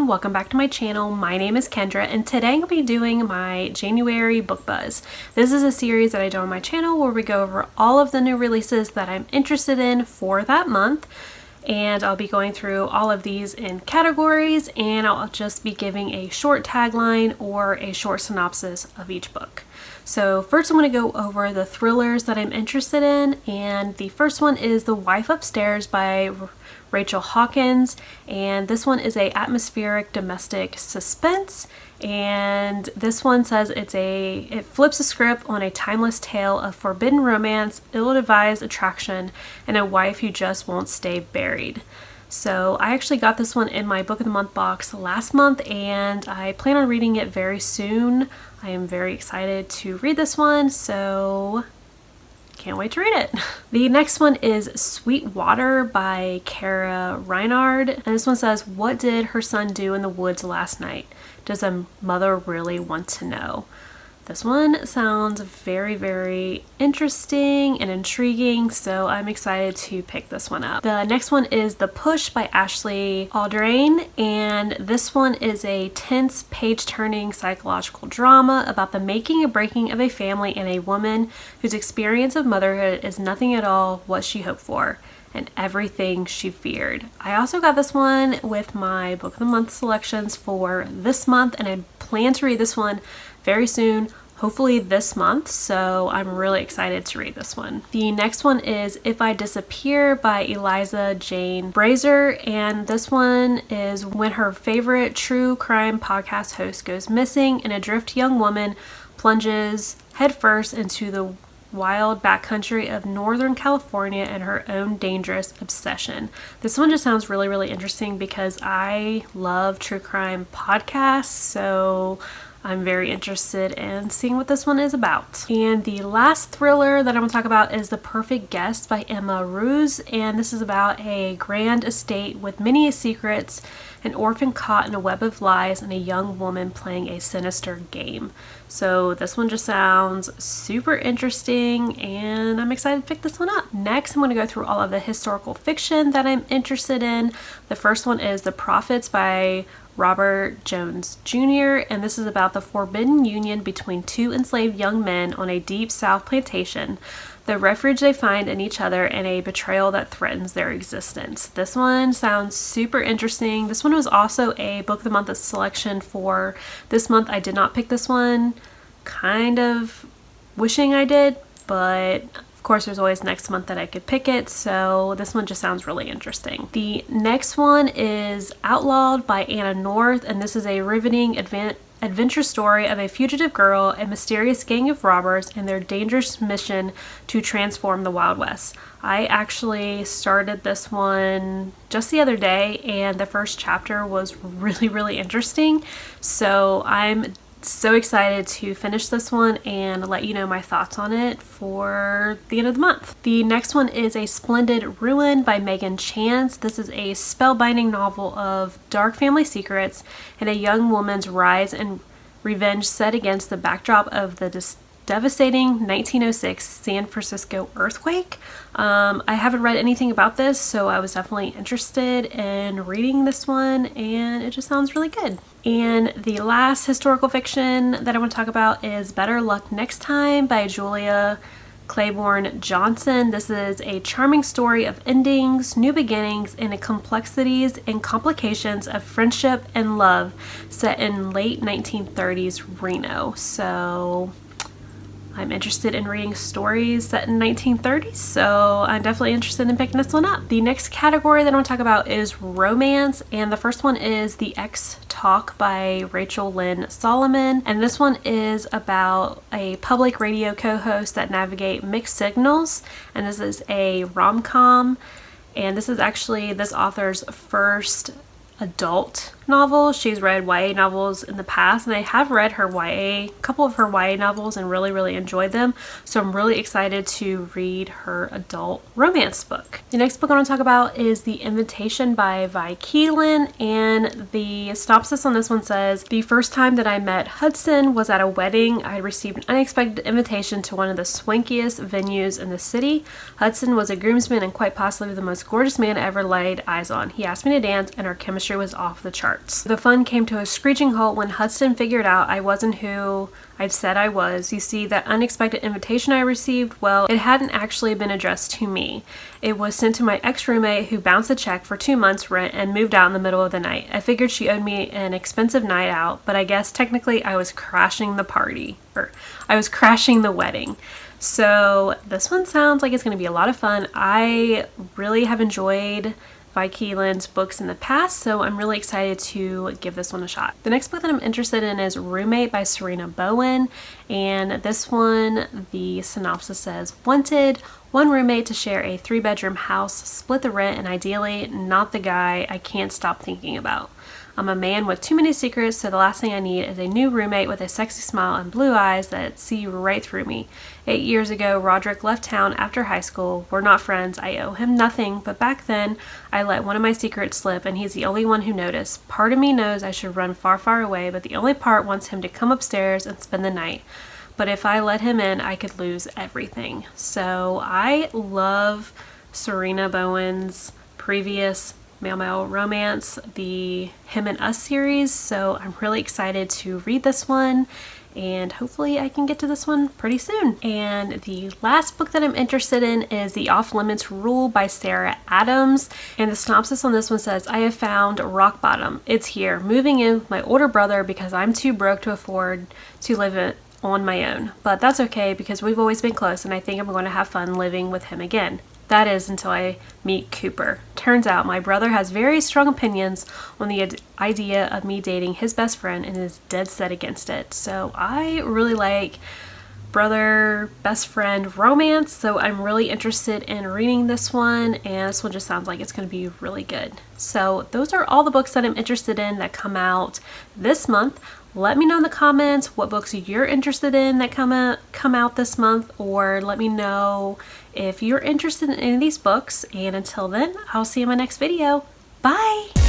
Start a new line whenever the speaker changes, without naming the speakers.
everyone, welcome back to my channel. My name is Kendra and today I'm going to be doing my January book buzz. This is a series that I do on my channel where we go over all of the new releases that I'm interested in for that month, and I'll be going through all of these in categories, and I'll just be giving a short tagline or a short synopsis of each book. So first I'm going to go over the thrillers that I'm interested in, and the first one is The Wife Upstairs by Rachel Hawkins, and this one is a atmospheric domestic suspense, and this one says it flips a script on a timeless tale of forbidden romance, ill-advised attraction, and a wife who just won't stay buried. So I actually got this one in my book of the month box last month, and I plan on reading it very soon. I am very excited to read this one, so can't wait to read it. The next one is Sweet Water by Kara Reinard, and this one says, what did her son do in the woods last night? Does a mother really want to know? This one sounds very, very interesting and intriguing, so I'm excited to pick this one up. The next one is The Push by Ashley Aldrain, and this one is a tense, page-turning psychological drama about the making and breaking of a family and a woman whose experience of motherhood is nothing at all what she hoped for and everything she feared. I also got this one with my book of the month selections for this month, and I plan to read this one very soon, hopefully this month, so I'm really excited to read this one. The next one is If I Disappear by Eliza Jane Brazier, and this one is when her favorite true crime podcast host goes missing, an adrift young woman plunges headfirst into the wild backcountry of Northern California and her own dangerous obsession. This one just sounds really, really interesting because I love true crime podcasts, so I'm very interested in seeing what this one is about. And the last thriller that I'm going to talk about is The Perfect Guest by Emma Ruse, and this is about a grand estate with many secrets, an orphan caught in a web of lies, and a young woman playing a sinister game. So this one just sounds super interesting, and I'm excited to pick this one up. Next, I'm going to go through all of the historical fiction that I'm interested in. The first one is The Prophets by Robert Jones Jr., and this is about the forbidden union between two enslaved young men on a deep South plantation, the refuge they find in each other, and a betrayal that threatens their existence. This one sounds super interesting. This one was also a book of the month selection for this month. I did not pick this one, kind of wishing I did, but of course there's always next month that I could pick it, so this one just sounds really interesting. The next one is Outlawed by Anna North, and this is a riveting adventure story of a fugitive girl, a mysterious gang of robbers, and their dangerous mission to transform the Wild West. I actually started this one just the other day, and the first chapter was really, really interesting, so I'm so excited to finish this one and let you know my thoughts on it for the end of the month. The next one is A Splendid Ruin by Megan Chance. This is a spellbinding novel of dark family secrets and a young woman's rise and revenge set against the backdrop of the devastating 1906 San Francisco earthquake. I haven't read anything about this, so I was definitely interested in reading this one, and it just sounds really good. And the last historical fiction that I want to talk about is Better Luck Next Time by Julia Claiborne Johnson. This is a charming story of endings, new beginnings, and the complexities and complications of friendship and love set in late 1930s Reno. So I'm interested in reading stories set in 1930s, so I'm definitely interested in picking this one up. The next category that I want to talk about is romance, and the first one is The Ex Talk by Rachel Lynn Solomon, and this one is about a public radio co-host that navigate mixed signals, and this is a rom-com, and this is actually this author's first adult novel. She's read YA novels in the past, and I have read her couple of her YA novels and really, really enjoyed them. So I'm really excited to read her adult romance book. The next book I want to talk about is The Invitation by Vi Keelan, and the synopsis on this one says, the first time that I met Hudson was at a wedding. I received an unexpected invitation to one of the swankiest venues in the city. Hudson was a groomsman and quite possibly the most gorgeous man I ever laid eyes on. He asked me to dance, and our chemistry was off the charts. starts. The fun came to a screeching halt when Hudson figured out I wasn't who I'd said I was. You see, that unexpected invitation I received, well, it hadn't actually been addressed to me. It was sent to my ex-roommate who bounced a check for 2 months' rent and moved out in the middle of the night. I figured she owed me an expensive night out, but I guess technically I was crashing the party, or I was crashing the wedding. So this one sounds like it's going to be a lot of fun. I really have enjoyed Vi Keeland's books in the past, so I'm really excited to give this one a shot. The next book that I'm interested in is Roommate by Serena Bowen, and this one, the synopsis says, wanted one roommate to share a 3-bedroom house, split the rent, and ideally not the guy I can't stop thinking about. I'm a man with too many secrets, so the last thing I need is a new roommate with a sexy smile and blue eyes that see right through me. 8 years ago, Roderick left town after high school. We're not friends. I owe him nothing, but back then, I let one of my secrets slip, and he's the only one who noticed. Part of me knows I should run far, far away, but the only part wants him to come upstairs and spend the night. But if I let him in, I could lose everything. So I love Serena Bowen's previous male romance, the Him and Us series, so I'm really excited to read this one, and hopefully I can get to this one pretty soon. And the last book that I'm interested in is The Off Limits Rule by Sarah Adams, and the synopsis on this one says, I have found rock bottom. It's here, moving in with my older brother because I'm too broke to afford to live on my own, but that's okay because we've always been close and I think I'm going to have fun living with him again. That is, until I meet Cooper. Turns out my brother has very strong opinions on the idea of me dating his best friend and is dead set against it. So I really like brother best friend romance, so I'm really interested in reading this one, and this one just sounds like it's going to be really good. So those are all the books that I'm interested in that come out this month. Let me know in the comments what books you're interested in that come out this month, or let me know if you're interested in any of these books. And until then, I'll see you in my next video. Bye!